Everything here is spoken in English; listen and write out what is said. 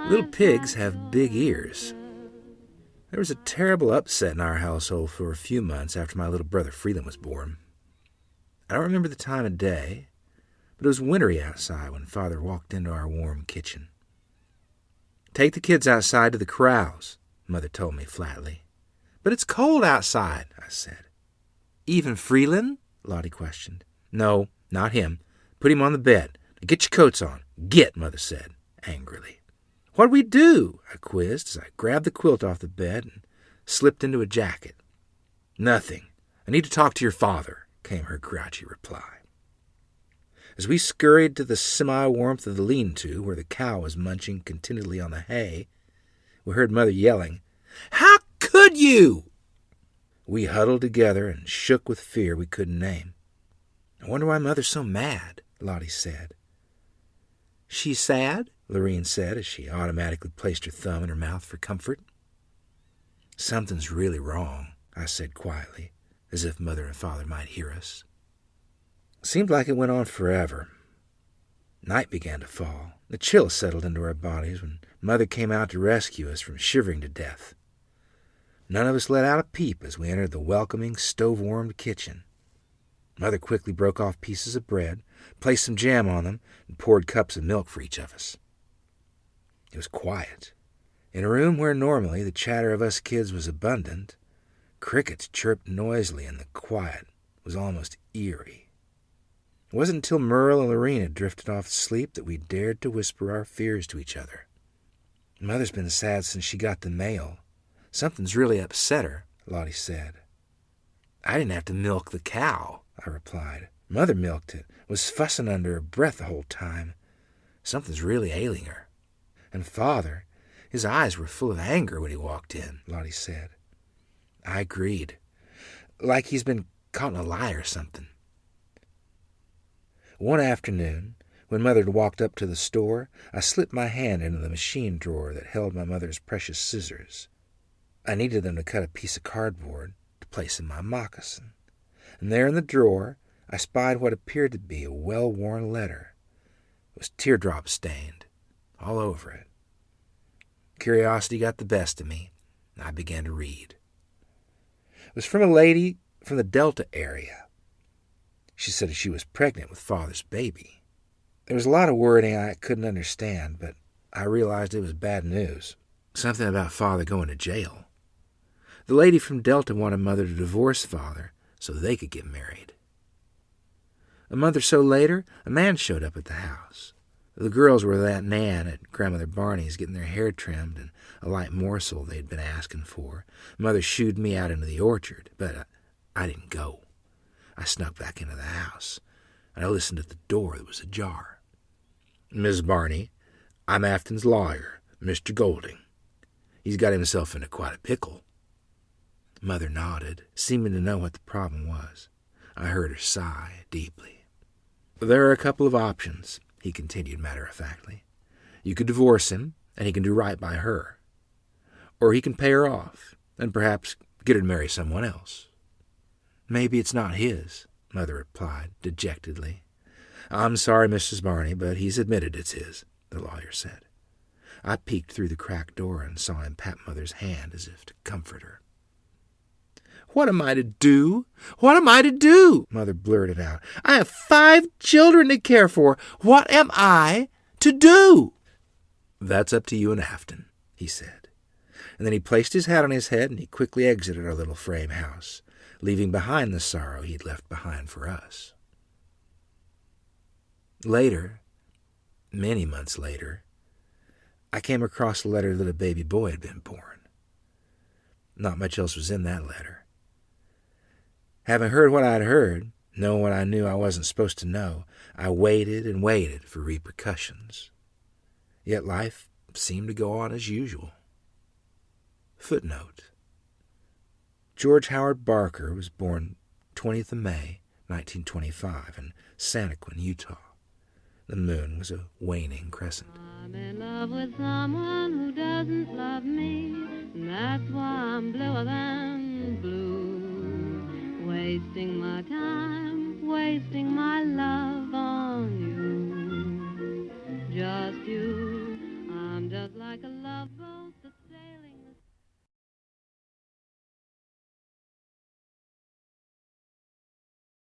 Little pigs have big ears. There was a terrible upset in our household for a few months after my little brother Freeland was born. I don't remember the time of day, but it was wintry outside when Father walked into our warm kitchen. "Take the kids outside to the corrals," Mother told me flatly. "But it's cold outside," I said. "Even Freeland?" Lottie questioned. "No, not him. Put him on the bed. Now get your coats on. Get," Mother said angrily. "What'd we do?" I quizzed as I grabbed the quilt off the bed and slipped into a jacket. "Nothing. I need to talk to your father," came her grouchy reply. As we scurried to the semi-warmth of the lean-to, where the cow was munching contentedly on the hay, we heard Mother yelling, "How could you?" We huddled together and shook with fear we couldn't name. "I wonder why Mother's so mad," Lottie said. "She's sad?" Lorene said as she automatically placed her thumb in her mouth for comfort. "Something's really wrong," I said quietly, as if Mother and Father might hear us. It seemed like it went on forever. Night began to fall. The chill settled into our bodies when Mother came out to rescue us from shivering to death. None of us let out a peep as we entered the welcoming, stove-warmed kitchen. Mother quickly broke off pieces of bread, placed some jam on them, and poured cups of milk for each of us. It was quiet. In a room where normally the chatter of us kids was abundant, crickets chirped noisily and the quiet was almost eerie. It wasn't until Merle and Lorene had drifted off to sleep that we dared to whisper our fears to each other. "Mother's been sad since she got the mail. Something's really upset her," Lottie said. "I didn't have to milk the cow," I replied. "Mother milked it, was fussing under her breath the whole time. Something's really ailing her. And Father, his eyes were full of anger when he walked in," Lottie said. I agreed. "Like he's been caught in a lie or something." One afternoon, when Mother had walked up to the store, I slipped my hand into the machine drawer that held my mother's precious scissors. I needed them to cut a piece of cardboard to place in my moccasin. And there in the drawer, I spied what appeared to be a well-worn letter. It was teardrop-stained, all over it. Curiosity got the best of me, and I began to read. It was from a lady from the Delta area. She said she was pregnant with Father's baby. There was a lot of wording I couldn't understand, but I realized it was bad news. Something about Father going to jail. The lady from Delta wanted Mother to divorce Father so they could get married. A month or so later, a man showed up at the house. The girls were with Aunt Nan at Grandmother Barney's getting their hair trimmed and a light morsel they'd been asking for. Mother shooed me out into the orchard, but I didn't go. I snuck back into the house, and I listened at the door that was ajar. "Miss Barney, I'm Afton's lawyer, Mr. Golding. He's got himself into quite a pickle." Mother nodded, seeming to know what the problem was. I heard her sigh deeply. "There are a couple of options," he continued matter-of-factly. "You could divorce him, and he can do right by her. Or he can pay her off, and perhaps get her to marry someone else." "Maybe it's not his," Mother replied dejectedly. "I'm sorry, Mrs. Barney, but he's admitted it's his," the lawyer said. I peeked through the cracked door and saw him pat Mother's hand as if to comfort her. "What am I to do? What am I to do?" Mother blurted out. "I have 5 children to care for. What am I to do?" "That's up to you and Afton," he said. And then he placed his hat on his head and he quickly exited our little frame house, leaving behind the sorrow he'd left behind for us. Later, many months later, I came across a letter that a baby boy had been born. Not much else was in that letter. Having heard what I'd heard, knowing what I knew I wasn't supposed to know, I waited and waited for repercussions. Yet life seemed to go on as usual. Footnote: George Howard Barker was born 20th of May, 1925, in Santaquin, Utah. The moon was a waning crescent. I'm in love with someone who doesn't love me, and that's why I'm bluer than blue. Wasting my time, wasting my love on you. Just you